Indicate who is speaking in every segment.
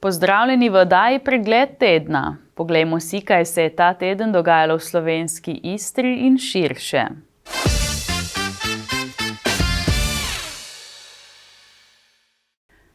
Speaker 1: Pozdravljeni v oddaji Pregled tedna. Poglejmo si, kaj se je ta teden dogajalo v slovenski Istri in širše.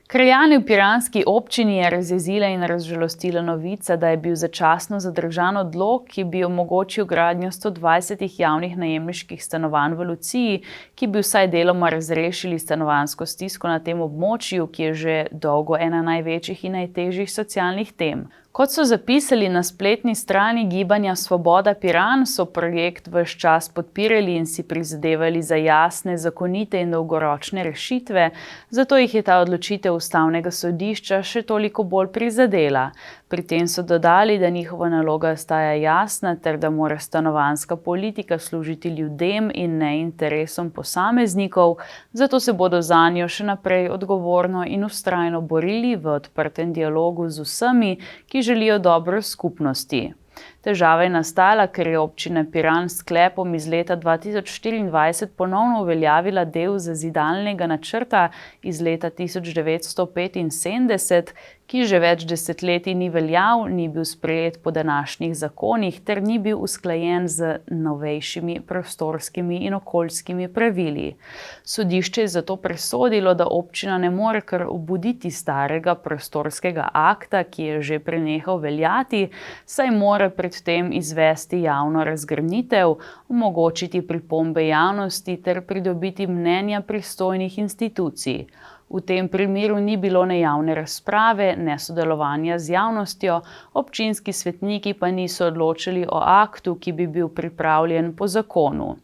Speaker 1: Krajane v piranski občini je razjezila in razžalostila novica, da je bil začasno zadržan odlok, ki bi omogočil gradnjo 120 javnih najemniških stanovanj v Luciji, ki bi vsaj deloma razrešili stanovanjsko stisko na tem območju, ki je že dolgo ena največjih in najtežjih socialnih tem. Kot so zapisali na spletni strani Gibanja Svoboda Piran, so projekt ves čas podpirali in si prizadevali za jasne, zakonite in dolgoročne rešitve, zato jih je ta odločitev ustavnega sodišča še toliko bolj prizadela. Pri tem so dodali, da njihova naloga ostaja jasna ter da mora stanovanjska politika služiti ljudem in ne interesom posameznikov, zato se bodo zanjo še naprej odgovorno in vztrajno borili v odprtem dialogu z vsemi, ki želijo dobro skupnosti. Težava je nastala, ker je občina Piran s sklepom iz leta 2024 ponovno uveljavila del zazidalnega načrta iz leta 1975, ki že več desetletij ni veljav, ni bil sprejet po današnjih zakonih ter ni bil usklajen z novejšimi prostorskimi in okoljskimi pravili. Sodišče je zato presodilo, da občina ne more kar obuditi starega prostorskega akta, ki je že prenehal veljati, saj mora predtem izvesti javno razgrnitev, omogočiti pripombe javnosti ter pridobiti mnenja pristojnih institucij. V tem primeru ni bilo ne javne razprave, ne sodelovanja z javnostjo, občinski svetniki pa niso odločili o aktu, ki bi bil pripravljen po zakonu.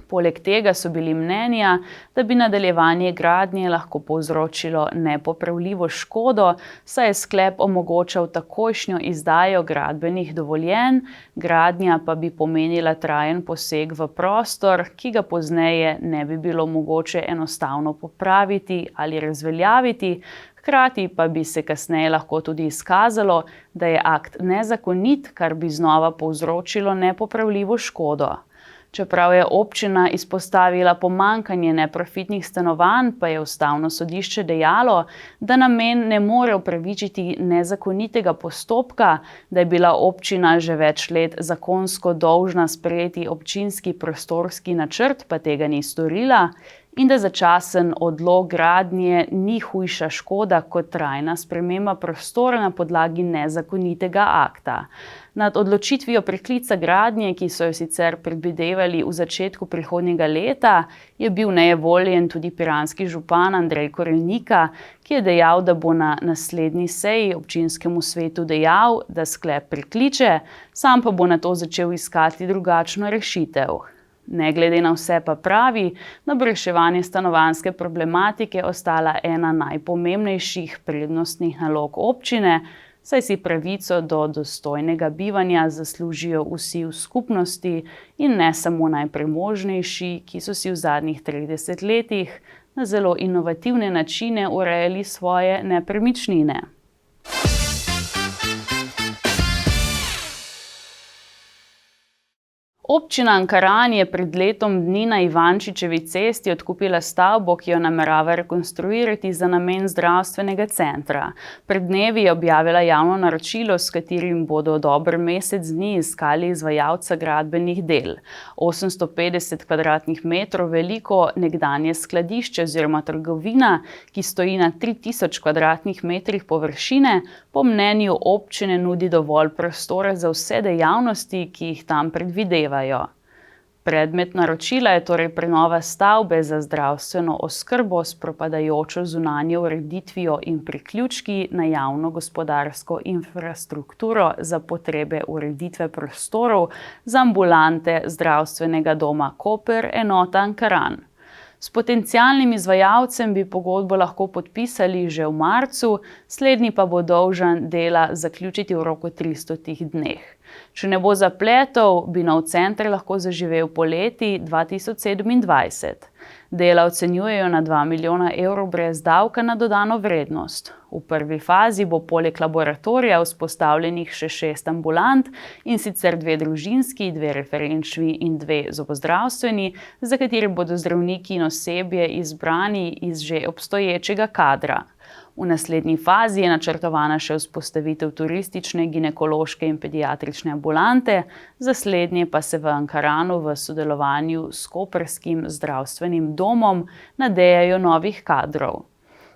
Speaker 1: Poleg tega so bili mnenja, da bi nadaljevanje gradnje lahko povzročilo nepopravljivo škodo, saj je sklep omogočal takojšnjo izdajo gradbenih dovoljenj, gradnja pa bi pomenila trajen poseg v prostor, ki ga pozneje ne bi bilo mogoče enostavno popraviti ali razveljaviti, hkrati pa bi se kasneje lahko tudi izkazalo, da je akt nezakonit, kar bi znova povzročilo nepopravljivo škodo. Čeprav je občina izpostavila pomanjkanje neprofitnih stanovanj, pa je ustavno sodišče dejalo, da namen ne more upravičiti nezakonitega postopka, da je bila občina že več let zakonsko dolžna sprejeti občinski prostorski načrt, pa tega ni storila, in da začasen odlog gradnje ni hujša škoda kot trajna sprememba prostora na podlagi nezakonitega akta. Nad odločitvijo preklica gradnje, ki so jo sicer predvidevali v začetku prihodnjega leta, je bil nejevoljen tudi piranski župan Andrej Korenika, ki je dejal, da bo na naslednji seji občinskemu svetu dejal, da sklep prekliče, sam pa bo nato začel iskati drugačno rešitev. Ne glede na vse pa pravi, da bo reševanje stanovanjske problematike ostala ena najpomembnejših prednostnih nalog občine, saj si pravico do dostojnega bivanja zaslužijo vsi v skupnosti in ne samo najpremožnejši, ki so si v zadnjih 30 letih na zelo inovativne načine urejali svoje nepremičnine. Občina Ankaran je pred letom dni na Ivančičevi cesti odkupila stavbo, ki jo namerava rekonstruirati za namen zdravstvenega centra. Pred dnevi je objavila javno naročilo, s katerim bodo dober mesec dni iskali izvajalca gradbenih del. 850 kvadratnih metrov veliko nekdanje skladišče oziroma trgovina, ki stoji na 3000 kvadratnih metrih površine, po mnenju občine nudi dovolj prostora za vse dejavnosti, ki jih tam predvidevajo. Predmet naročila je torej prenova stavbe za zdravstveno oskrbo s propadajočo zunanjo ureditvijo in priključki na javno gospodarsko infrastrukturo za potrebe ureditve prostorov za ambulante zdravstvenega doma Koper, enota Ankaran. S potencialnim izvajalcem bi pogodbo lahko podpisali že v marcu, slednji pa bo dolžan dela zaključiti v roku 300 dneh. Če ne bo zapletov, bi nov center lahko zaživel poleti 2027. Dela ocenjujejo na 2 milijona evrov brez davka na dodano vrednost. V prvi fazi bo poleg laboratorija vzpostavljenih še 6 ambulant, in sicer 2 družinski, 2 referenčni in 2 zobozdravstveni, za kateri bodo zdravniki in osebje izbrani iz že obstoječega kadra. V naslednji fazi je načrtovana še vzpostavitev turistične, ginekološke in pediatrične ambulante, za slednje pa se v Ankaranu v sodelovanju s koprskim zdravstvenim domom nadejajo novih kadrov.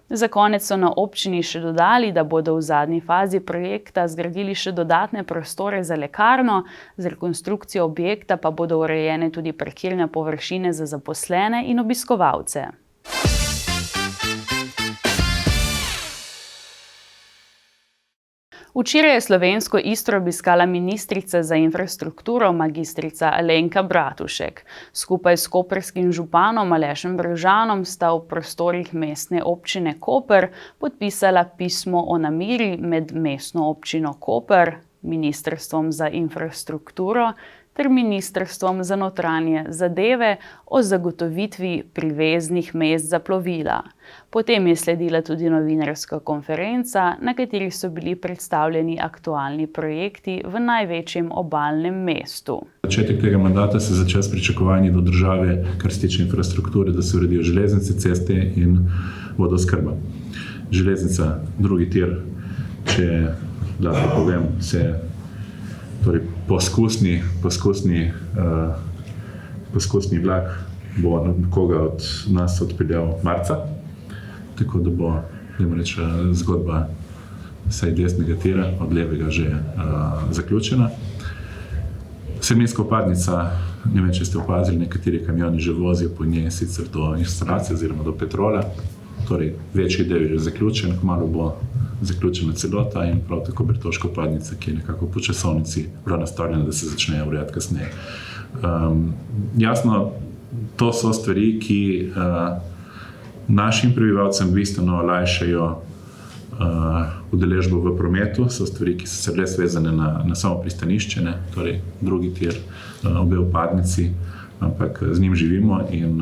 Speaker 1: Za konec so na občini še dodali, da bodo v zadnji fazi projekta zgradili še dodatne prostore za lekarno, z rekonstrukcijo objekta pa bodo urejene tudi parkirne površine za zaposlene in obiskovalce. Včeraj je slovensko Istro obiskala ministrica za infrastrukturo magistrica Alenka Bratušek. Skupaj s koprskim županom Alešem Brežanom sta v prostorih mestne občine Koper podpisala pismo o nameri med mestno občino Koper, Ministrstvom za infrastrukturo ter Ministrstvom za notranje zadeve o zagotovitvi priveznih mest za plovila. Potem je sledila tudi novinarska konferenca, na kateri so bili predstavljeni aktualni projekti v največjem obalnem mestu.
Speaker 2: Začetek tega mandata se začel s pričakovanji do države, kar se tiče infrastrukture, da se uredijo železnice, ceste in vodooskrba. Železnica, drugi tir, če lahko povem, se poskusni vlak bo koga od nas odpeljal marca, tako da bo, zgodba vsaj desnega tira, od levega že zaključena. Semenska vpadnica, ne vem, če ste opazili, nekateri kamioni že vozijo po njej, sicer do instalacije oziroma do Petrola, torej večji del je že zaključen, kmalu bo zaključena celota in prav tako Bertoška vpadnica, ki je nekako po časovnici bila nastavljena, da se začne urejati kasneje. Jasno, to so stvari, ki našim prebivalcem bistveno olajšajo udeležbo v prometu, so stvari, ki so se res vezane na samo pristanišče, torej drugi tir, obe vpadnici, ampak z njim živimo in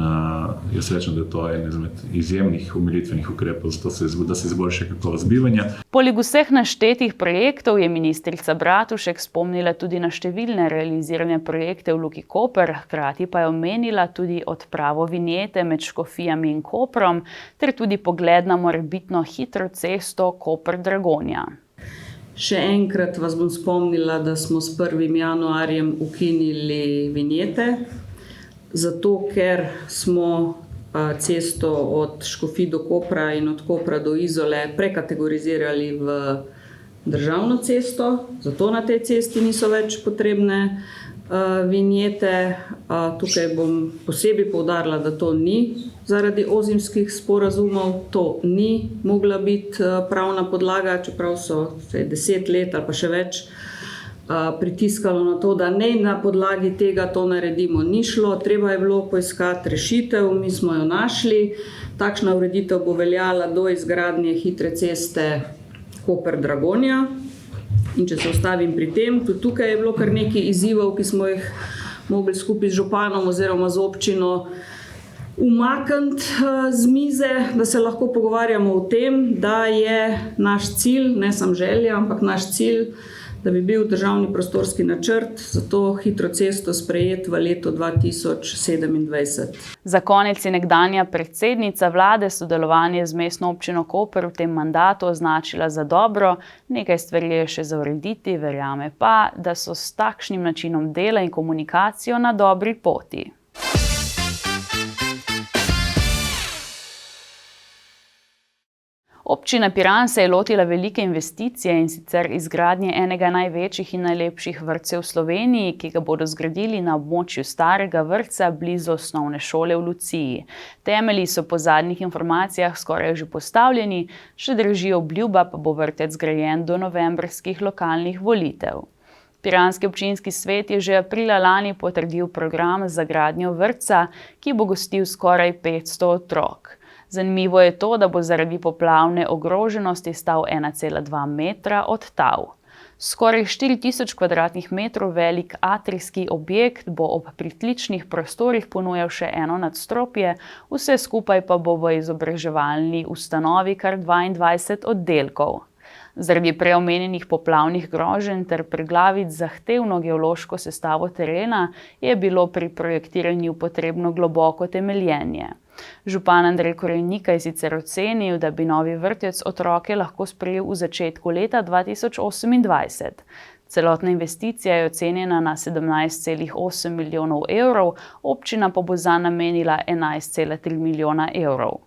Speaker 2: jaz rečem, da je to en izmed izjemnih umilitvenih ukrepov, zato da se izboljša kakovost bivanja.
Speaker 1: Poleg vseh naštetih projektov je ministrica Bratušek spomnila tudi na številne realizirane projekte v Luki Koper, hkrati pa je omenila tudi odpravo vinjete med Škofijami in Koprom ter tudi pogled na morebitno hitro cesto Koper-Dragonja.
Speaker 3: Še enkrat vas bom spomnila, da smo s 1. januarjem ukinili vinjete, zato ker smo cesto od Škofij do Kopra in od Kopra do Izole prekategorizirali v državno cesto, zato na tej cesti niso več potrebne vinjete. Tukaj bom posebej poudarila, da to ni zaradi ozimskih sporazumov, to ni mogla biti pravna podlaga, čeprav so 10 let ali pa še več pritiskalo na to, da ne na podlagi tega to naredimo, ni šlo, treba je bilo poiskati rešitev, mi smo jo našli. Takšna ureditev bo veljala do izgradnje hitre ceste Koper-Dragonja. In če se ostavim pri tem, tudi tukaj je bilo kar nekaj izzivov, ki smo jih mogli skupaj z županom oziroma z občino umakniti z mize, da se lahko pogovarjamo o tem, da je naš cilj, ne samo želja, ampak naš cilj, da bi bil državni prostorski načrt za to hitro cesto sprejet v letu 2027.
Speaker 1: Za konec je nekdanja predsednica vlade sodelovanje z mestno občino Koper v tem mandatu označila za dobro, nekaj stvari je še za urediti, verjame pa, da so s takšnim načinom dela in komunikacijo na dobri poti. Občina Piran se je lotila velike investicije, in sicer izgradnje enega največjih in najlepših vrtcev v Sloveniji, ki ga bodo zgradili na območju starega vrtca blizu osnovne šole v Luciji. Temelji so po zadnjih informacijah skoraj že postavljeni, še drži obljuba, pa bo vrtec zgrajen do novembrskih lokalnih volitev. Piranski občinski svet je že aprila lani potrdil program za gradnjo vrtca, ki bo gostil skoraj 500 otrok. Zanimivo je to, da bo zaradi poplavne ogroženosti stal 1,2 metra od tal. Skoraj 4000 kvadratnih metrov velik atrijski objekt bo ob pritličnih prostorih ponujal še eno nadstropje, vse skupaj pa bo v izobraževalni ustanovi kar 22 oddelkov. Zaradi preomenjenih poplavnih groženj ter preglavic zahtevno geološko sestavo terena je bilo pri projektiranju potrebno globoko temeljenje. Župan Andrej Korenika je sicer ocenil, da bi novi vrtec otroke lahko sprejel v začetku leta 2028. Celotna investicija je ocenjena na 17,8 milijonov evrov, občina pa bo zanj namenila 11,3 milijona evrov.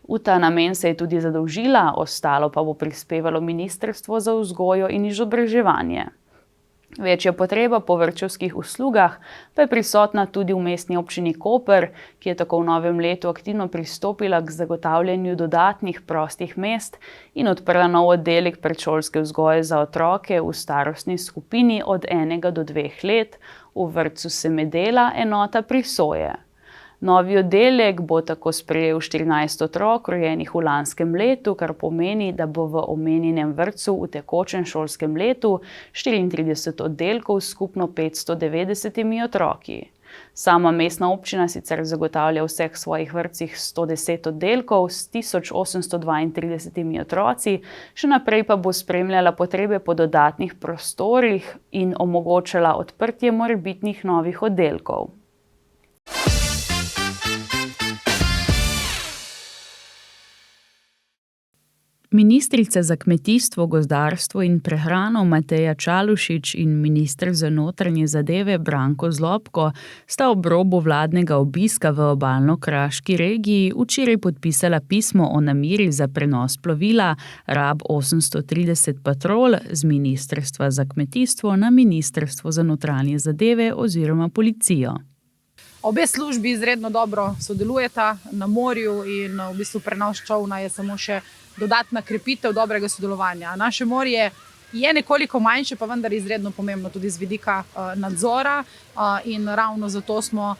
Speaker 1: V ta namen se je tudi zadolžila, ostalo pa bo prispevalo Ministrstvo za vzgojo in izobraževanje. Večja potreba po vrtčevskih uslugah pa je prisotna tudi v mestni občini Koper, ki je tako v novem letu aktivno pristopila k zagotavljanju dodatnih prostih mest in odprla nov oddelek predšolske vzgoje za otroke v starostni skupini od 1 do 2 let v vrtcu Semedela, enota Prisoje. Novi oddelek bo tako sprejel 14 otrok, rojenih v lanskem letu, kar pomeni, da bo v omenjenem vrtcu v tekočem šolskem letu 34 oddelkov s skupno 590 otroki. Sama mestna občina sicer zagotavlja v vseh svojih vrtcih 110 oddelkov s 1832 otroci, še naprej pa bo spremljala potrebe po dodatnih prostorih in omogočala odprtje morebitnih novih oddelkov. Ministrica za kmetijstvo, gozdarstvo in prehrano Mateja Čalušić in minister za notranje zadeve Branko Zlobko sta ob robu vladnega obiska v obalno-kraški regiji včeraj podpisala pismo o nameri za prenos plovila RAB 830 Patrol z Ministrstva za kmetijstvo na Ministrstvo za notranje zadeve oziroma policijo.
Speaker 4: Obe službi izredno dobro sodelujeta na morju in v bistvu prenos čolna je samo še dodatna krepitev dobrega sodelovanja. Naše morje je nekoliko manjše, pa vendar izredno pomembno tudi z vidika nadzora in ravno zato smo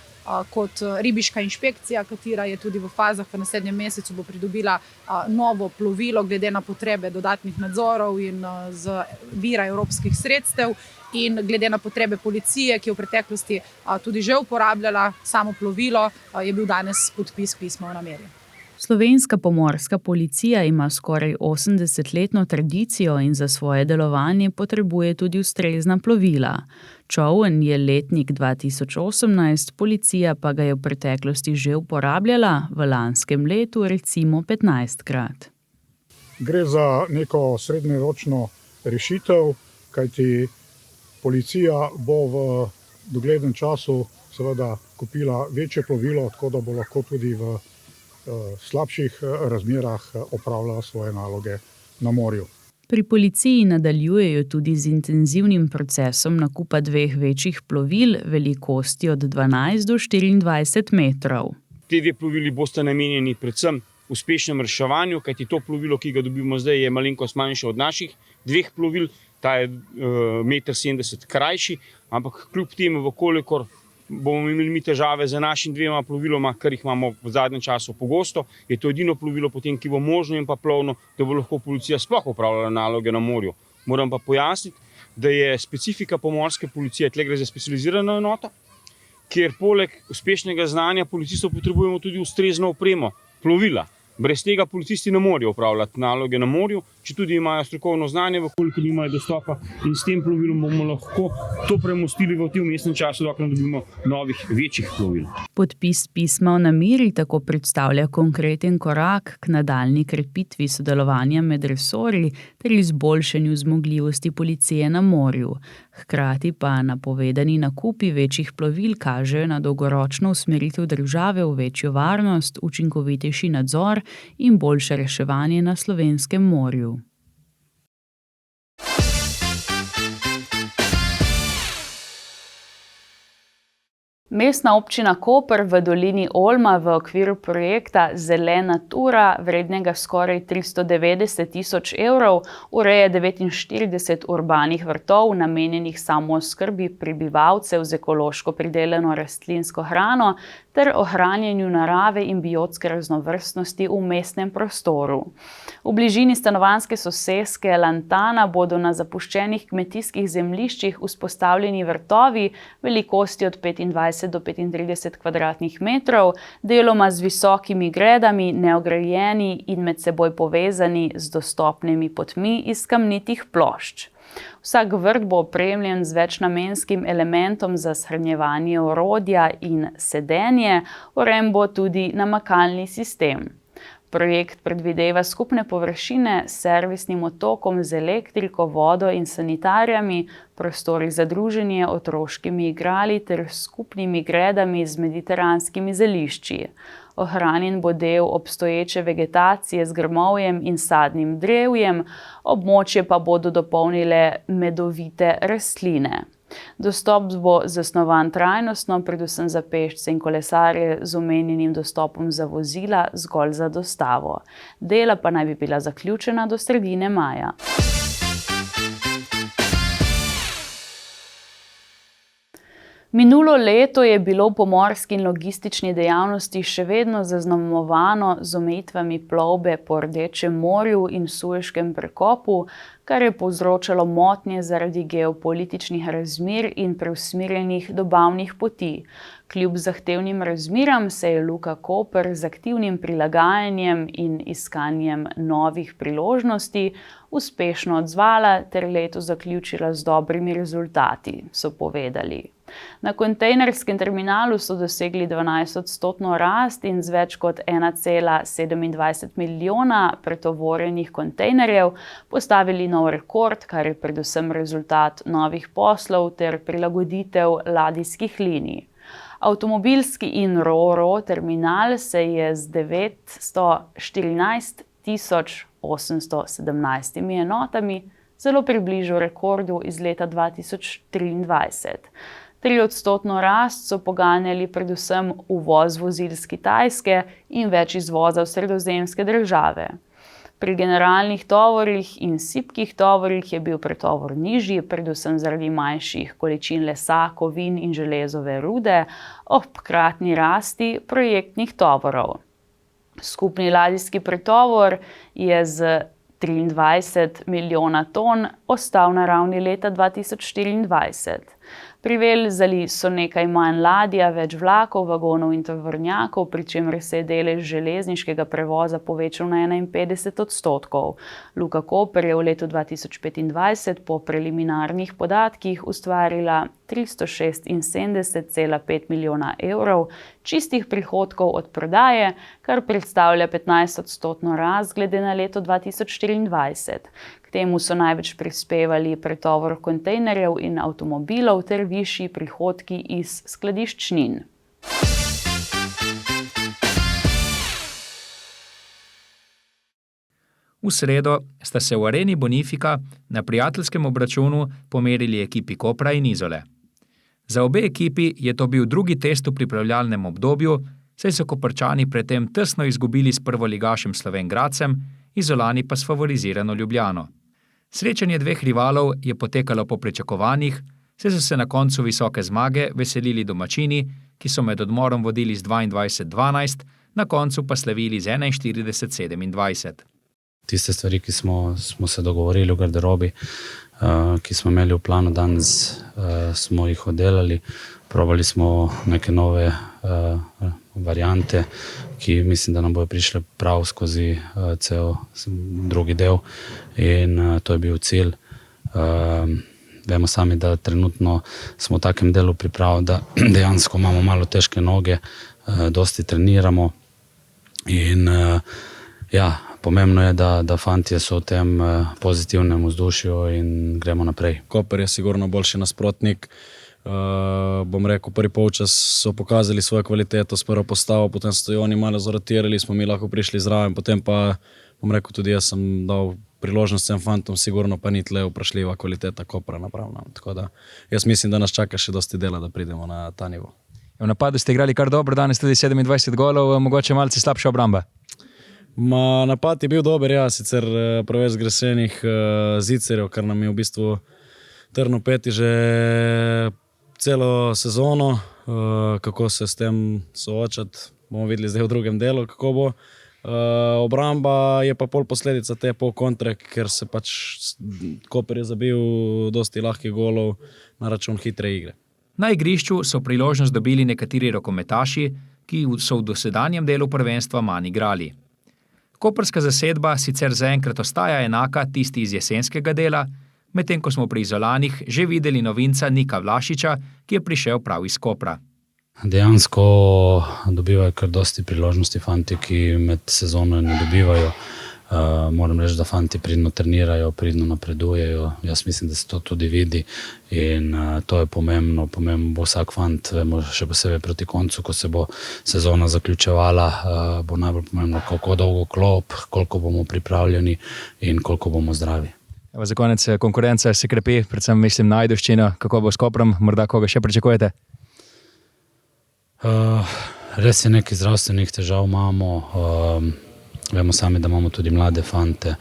Speaker 4: kot ribiška inšpekcija, katera je tudi v fazah v naslednjem mesecu bo pridobila novo plovilo glede na potrebe dodatnih nadzorov in z vira evropskih sredstev in glede na potrebe policije, ki je v preteklosti tudi že uporabljala samo plovilo, je bil danes podpis pisma o nameri.
Speaker 1: Slovenska pomorska policija ima skoraj 80-letno tradicijo in za svoje delovanje potrebuje tudi ustrezna plovila. Čoln je letnik 2018, policija pa ga je v preteklosti že uporabljala, v lanskem letu recimo 15-krat.
Speaker 5: Gre za neko srednjeročno rešitev, kajti policija bo v doglednem času seveda kupila večje plovilo, tako da bo lahko tudi v slabših razmerah opravljala svoje naloge na morju.
Speaker 1: Pri policiji nadaljujejo tudi z intenzivnim procesom nakupa 2 večjih plovil velikosti od 12 do 24 metrov.
Speaker 6: Te 2 plovili bosta namenjeni predvsem uspešnem reševanju, kajti to plovilo, ki ga dobimo zdaj, je malenkost manjše od naših 2 plovil, ta je 1,70 m krajši, ampak kljub temu, vkolikor bomo imeli mi težave z našim 2 ploviloma, kar jih imamo v zadnjem času pogosto, je to edino plovilo potem, ki bo možno in pa plovno, da bo lahko policija sploh opravljala naloge na morju. Moram pa pojasniti, da je specifika pomorske policije, tle gre za specializirano enoto, kjer poleg uspešnega znanja policistov potrebujemo tudi ustrezno opremo, plovila. Brez tega policisti ne morejo opravljati naloge na morju, če tudi imajo strokovno znanje, vkolikor nimajo dostopa, in s tem plovilom bomo lahko to premostili v tem vmesnem času, dokler dobimo novih večjih plovil.
Speaker 1: Podpis pisma o nameri tako predstavlja konkreten korak k nadaljnji krepitvi sodelovanja med resorji ter izboljšanju zmogljivosti policije na morju. Hkrati pa napovedani nakupi večjih plovil kažejo na dolgoročno usmeritev države v večjo varnost, učinkovitejši nadzor in boljše reševanje na slovenskem morju. Mestna občina Koper v dolini Olma v okviru projekta Zelena tura, vrednega skoraj 390 tisoč evrov, ureja 49 urbanih vrtov, namenjenih samooskrbi prebivalcev z ekološko pridelano rastlinsko hrano ter ohranjanju narave in biotske raznovrstnosti v mestnem prostoru. V bližini stanovanjske soseske Lantana bodo na zapuščenih kmetijskih zemljiščih vzpostavljeni vrtovi velikosti od 25 do 35 kvadratnih metrov, deloma z visokimi gredami, neograjeni in med seboj povezani z dostopnimi potmi iz kamnitih plošč. Vsak vrt bo opremljen z večnamenskim elementom za shranjevanje orodja in sedenje, urejen bo tudi namakalni sistem. Projekt predvideva skupne površine s servisnim otokom z elektriko, vodo in sanitarijami, prostori za druženje, otroškimi igrali ter skupnimi gredami z mediteranskimi zelišči. Ohranjen bo del obstoječe vegetacije z grmovjem in sadnim drevjem, območje pa bodo dopolnile medovite rastline. Dostop bo zasnovan trajnostno, predvsem za pešce in kolesarje z omenjenim dostopom za vozila zgolj za dostavo. Dela pa naj bi bila zaključena do sredine maja. Minulo leto je bilo v pomorski in logistični dejavnosti še vedno zaznamovano z omejitvami plovbe po Rdečem morju in Sueškem prekopu, kar je povzročalo motnje zaradi geopolitičnih razmer in preusmerjenih dobavnih poti. Kljub zahtevnim razmeram se je Luka Koper z aktivnim prilagajanjem in iskanjem novih priložnosti uspešno odzvala ter leto zaključila z dobrimi rezultati, so povedali. Na kontejnerskem terminalu so dosegli 12% rast in z več kot 1,27 milijona pretovorjenih kontejnerjev postavili nov rekord, kar je predvsem rezultat novih poslov ter prilagoditev ladijskih linij. Avtomobilski in ro-ro terminal se je z 914.817 enotami zelo približal rekordu iz leta 2023. 3% rast so poganjali predvsem uvoz vozil z Kitajske in več izvoza v sredozemske države. Pri generalnih tovorih in sipkih tovorih je bil pretovor nižji, predvsem zaradi manjših količin lesa, kovin in železove rude, ob hkratni rasti projektnih tovorov. Skupni ladijski pretovor je z 23 milijona ton ostal na ravni leta 2024. Privezali so nekaj manj ladja, več vlakov, vagonov in tovornjakov, pri čemer se je delež železniškega prevoza povečal na 51%. Luka Koper je v letu 2025 po preliminarnih podatkih ustvarila 376,5 milijona evrov čistih prihodkov od prodaje, kar predstavlja 15% rast glede na leto 2024. K temu so največ prispevali pretovor kontejnerjev in avtomobilov ter višji prihodki iz skladiščnin.
Speaker 7: V sredo sta se v areni Bonifika na prijateljskem obračunu pomerili ekipi Kopra in Izole. Za obe ekipi je to bil drugi test v pripravljalnem obdobju, saj so Koprčani predtem tesno izgubili s prvoligašem Slovenj Gradcem, Izolani pa s favorizirano Ljubljano. Srečanje dveh rivalov je potekalo po pričakovanjih, saj so se na koncu visoke zmage veselili domačini, ki so med odmorom vodili z 22-12, na koncu pa slavili z 41-27.
Speaker 8: Tiste stvari, ki smo se dogovorili v garderobi, ki smo imeli v planu danes, smo jih oddelali. Probali smo neke nove variante, ki mislim, da nam bojo prišle prav skozi cel drugi del in to je bil cilj. Vemo sami, da trenutno smo v takem delu priprav, da dejansko imamo malo težke noge, dosti treniramo in pomembno je, da fantje so v tem pozitivnem vzdušju in gremo naprej.
Speaker 9: Koper je sigurno boljši nasprotnik. Bom rekel, prvi polčas so pokazali svojo kvaliteto s prvo postavo, potem so jo oni malo zarotirali, smo mi lahko prišli zraven, potem pa, bom rekel, tudi jaz sem dal priložnost tem fantom, sigurno pa ni tle vprašljiva kvaliteta Kopra napravna. Tako da jaz mislim, da nas čaka še dosti dela, da pridemo na ta nivo.
Speaker 7: V napadu ste igrali kar dobro, danes tudi 27 golov, mogoče malce slabša obramba.
Speaker 9: Napad je bil dober, sicer preveč zgresenih zicerjev, kar nam je v bistvu trno peti že celo sezono, kako se s tem soočati, bomo videli zdaj v drugem delu, kako bo. Obramba je pa pol posledica te pol kontre, ker se pač Koper je zabil dosti lahkih golov na račun hitre igre.
Speaker 7: Na igrišču so priložnost dobili nekateri rokometaši, ki so v dosedanjem delu prvenstva manj igrali. Koprska zasedba sicer zaenkrat ostaja enaka tisti iz jesenskega dela, medtem ko smo pri Izolanih že videli novinca Nika Vlašiča, ki je prišel prav iz Kopra.
Speaker 8: Dejansko dobivajo kar dosti priložnosti fanti, ki med sezono ne dobivajo. Moram reči, da fanti pridno trenirajo, pridno napredujejo. Jaz mislim, da se to tudi vidi in to je pomembno. Pomembno bo vsak fant, vemo, še posebej proti koncu, ko se bo sezona zaključevala, bo najbolj pomembno, kako dolgo klop, koliko bomo pripravljeni in koliko bomo zdravi.
Speaker 7: Evo, za konec konkurenca se krepi, predvsem mislim na Ajdovščino. Kako bo s Koprom, morda koga še pričakujete?
Speaker 8: Res je, nekaj zdravstvenih težav imamo. Vemo sami, da imamo tudi mlade fante.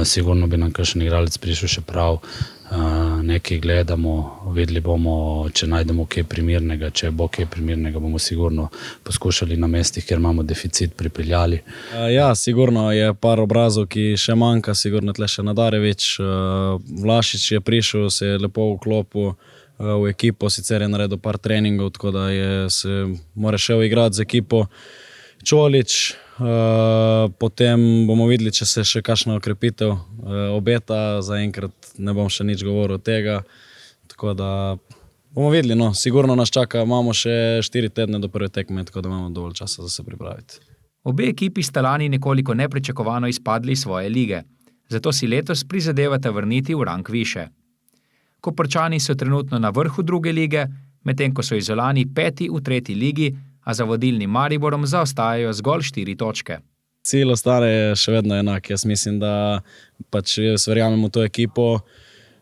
Speaker 8: Sigurno bi nam kakšen igralec prišel še prav. Nekaj gledamo, videli bomo, če najdemo kaj primernega. Če bo kaj primernega, bomo sigurno poskušali na mestih, kjer imamo deficit, pripeljali.
Speaker 9: Ja, sigurno je par obrazov, ki še manjka, sigurno tle še Nadarević. Vlašič je prišel, se je lepo vklopil v ekipo, sicer je naredil par treningov, tako da se mora še igrati z ekipo. Čolić, potem bomo videli, če se še kakšna okrepitev obeta, zaenkrat ne bom še nič govoril od tega, tako da bomo videli, no, sigurno nas čaka, imamo še 4 tedne do prve tekme, tako da imamo dovolj časa za se pripraviti.
Speaker 7: Obe ekipi sta lani nekoliko nepričakovano izpadli iz svoje lige, zato si letos prizadevata vrniti v rang više. Koprčani so trenutno na vrhu druge lige, medtem ko so Izolani 5. v 3. ligi, a za vodilnim Mariborom zaostajajo zgolj 4 točke.
Speaker 9: Cilj ostane še vedno enak. Jaz mislim, da jaz verjamem v to ekipo,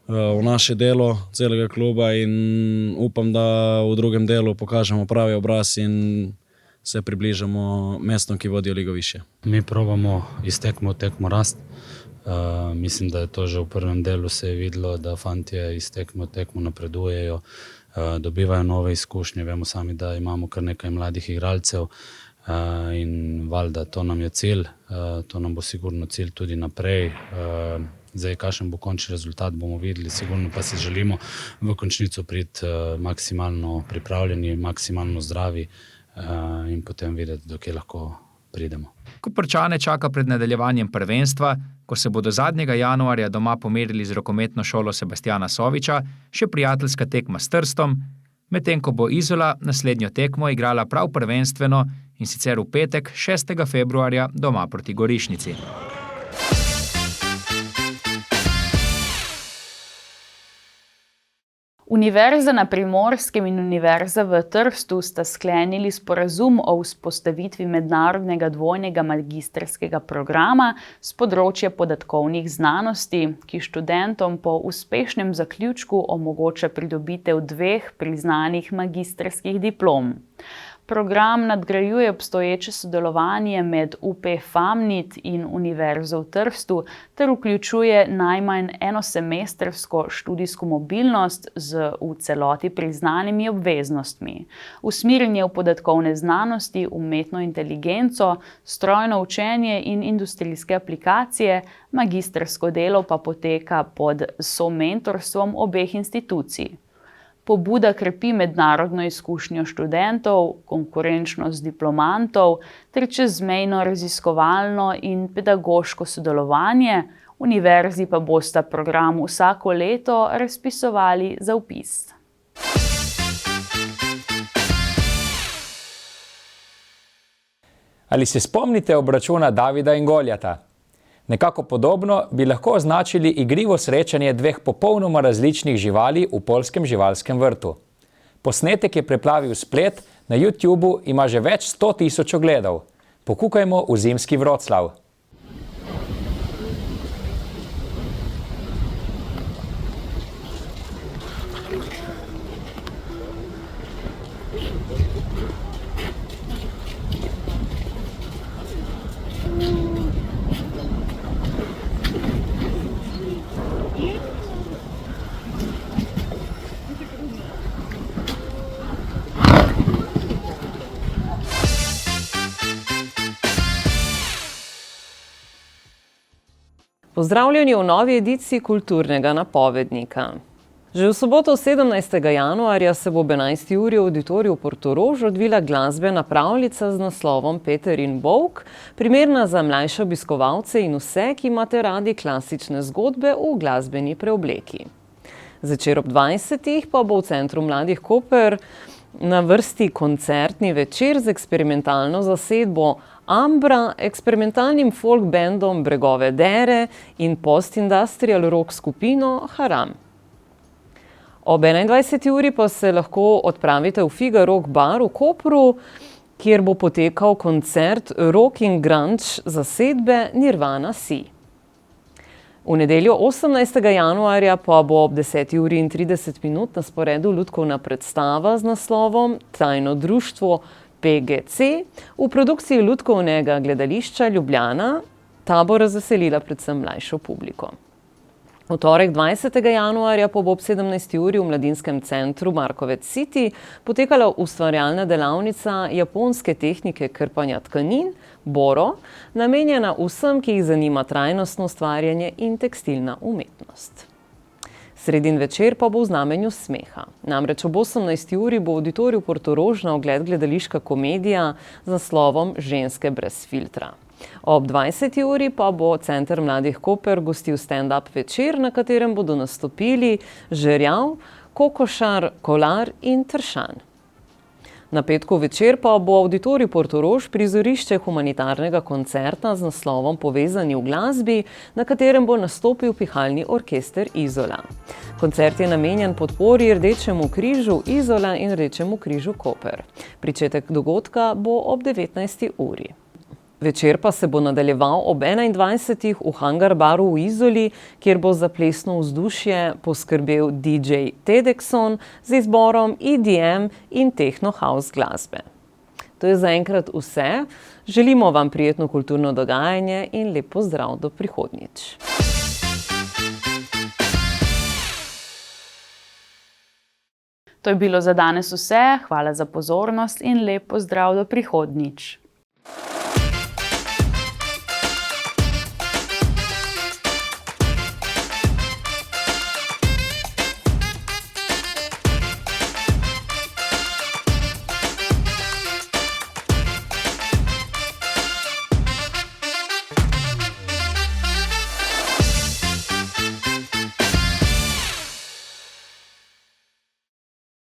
Speaker 9: v naše delo celega kluba in upam, da v drugem delu pokažemo pravi obraz in se približamo mestom, ki vodijo ligo više.
Speaker 8: Mi probamo iz tekmo v tekmo rast. Mislim, da je to že v prvem delu se je videlo, da fantje iz tekmo v tekmo napredujejo, dobivajo nove izkušnje. Vemo sami, da imamo kar nekaj mladih igralcev in valjda to nam je cilj, to nam bo sigurno cilj tudi naprej. Zdaj, kakšen bo končni rezultat, bomo videli, sigurno pa si želimo v končnico priti maksimalno pripravljeni, maksimalno zdravi in potem videti, do kje lahko pridemo.
Speaker 7: Koprčane čaka pred nadaljevanjem prvenstva, ko se bodo zadnjega januarja doma pomerili z rokometno šolo Sebastjana Soviča, še prijateljska tekma s Trstom, medtem ko bo Izola naslednjo tekmo igrala prav prvenstveno in sicer v petek 6. februarja doma proti Gorišnici.
Speaker 1: Univerza na Primorskem in Univerza v Trstu sta sklenili sporazum o vzpostavitvi mednarodnega dvojnega magistrskega programa s področja podatkovnih znanosti, ki študentom po uspešnem zaključku omogoča pridobitev 2 priznanih magistrskih diplom. Program nadgrajuje obstoječe sodelovanje med UP Famnit in Univerzo v Trstu ter vključuje najmanj enosemestrsko študijsko mobilnost z v celoti priznanimi obveznostmi. Usmerjanje v podatkovne znanosti, umetno inteligenco, strojno učenje in industrijske aplikacije, magistrsko delo pa poteka pod somentorstvom obeh institucij. Pobuda krepi mednarodno izkušnjo študentov, konkurenčnost diplomantov ter čezmejno raziskovalno in pedagoško sodelovanje, univerzi pa bosta program vsako leto razpisovali za vpis.
Speaker 10: Ali se spomnite obračuna Davida in Goljata? Nekako podobno bi lahko označili igrivo srečanje 2 popolnoma različnih živali v poljskem živalskem vrtu. Posnetek je preplavil splet, na YouTubu ima že več 100.000 ogledov. Pokukajmo v zimski Vroclav.
Speaker 11: Pozdravljeni v novi ediciji Kulturnega napovednika. Že v soboto 17. januarja se bo ob 11. uri v auditoriju Portorož odvila glasbena pravljica z naslovom Peter in Volk, primerna za mlajše obiskovalce in vse, ki imate radi klasične zgodbe v glasbeni preobleki. Zvečer ob 20. pa bo v Centru mladih Koper na vrsti koncertni večer z eksperimentalno zasedbo Ambra, eksperimentalnim folk bandom Bregove Dere in post-industrial rock skupino Haram. Ob 21. uri pa se lahko odpravite v Figa Rock bar v Kopru, kjer bo potekal koncert rock in grunge zasedbe Nirvana Sea. V nedeljo 18. januarja pa bo ob 10. uri in 30 minut na sporedu lutkovna predstava z naslovom Tajno društvo PGC v produkciji Lutkovnega gledališča Ljubljana. Ta bo razveselila predvsem mlajšo publiko. V torek 20. januarja pa bo ob 17. uri v Mladinskem centru Markovec City potekala ustvarjalna delavnica japonske tehnike krpanja tkanin, Boro, namenjena vsem, ki jih zanima trajnostno ustvarjanje in tekstilna umetnost. Sredin večer pa bo v znamenju smeha. Namreč ob 18. uri bo v auditoriju Portorož na ogled gledališka komedija z naslovom Ženske brez filtra. Ob 20. uri pa bo Center mladih Koper gostil stand-up večer, na katerem bodo nastopili Žerjav, Kokošar, Kolar in Tršan. Na petkov večer pa bo auditorij Portorož prizorišče humanitarnega koncerta z naslovom Povezani v glasbi, na katerem bo nastopil pihalni orkester Izola. Koncert je namenjen podpori Rdečemu križu Izola in Rdečemu križu Koper. Pričetek dogodka bo ob 19. uri. Večer pa se bo nadaljeval ob 21. v Hangar baru v Izoli, kjer bo za plesno vzdušje poskrbel DJ Tedexon z izborom EDM in techno house glasbe. To je zaenkrat vse. Želimo vam prijetno kulturno dogajanje in lep pozdrav do prihodnjič.
Speaker 1: To je bilo za danes vse. Hvala za pozornost in lep pozdrav do prihodnjič.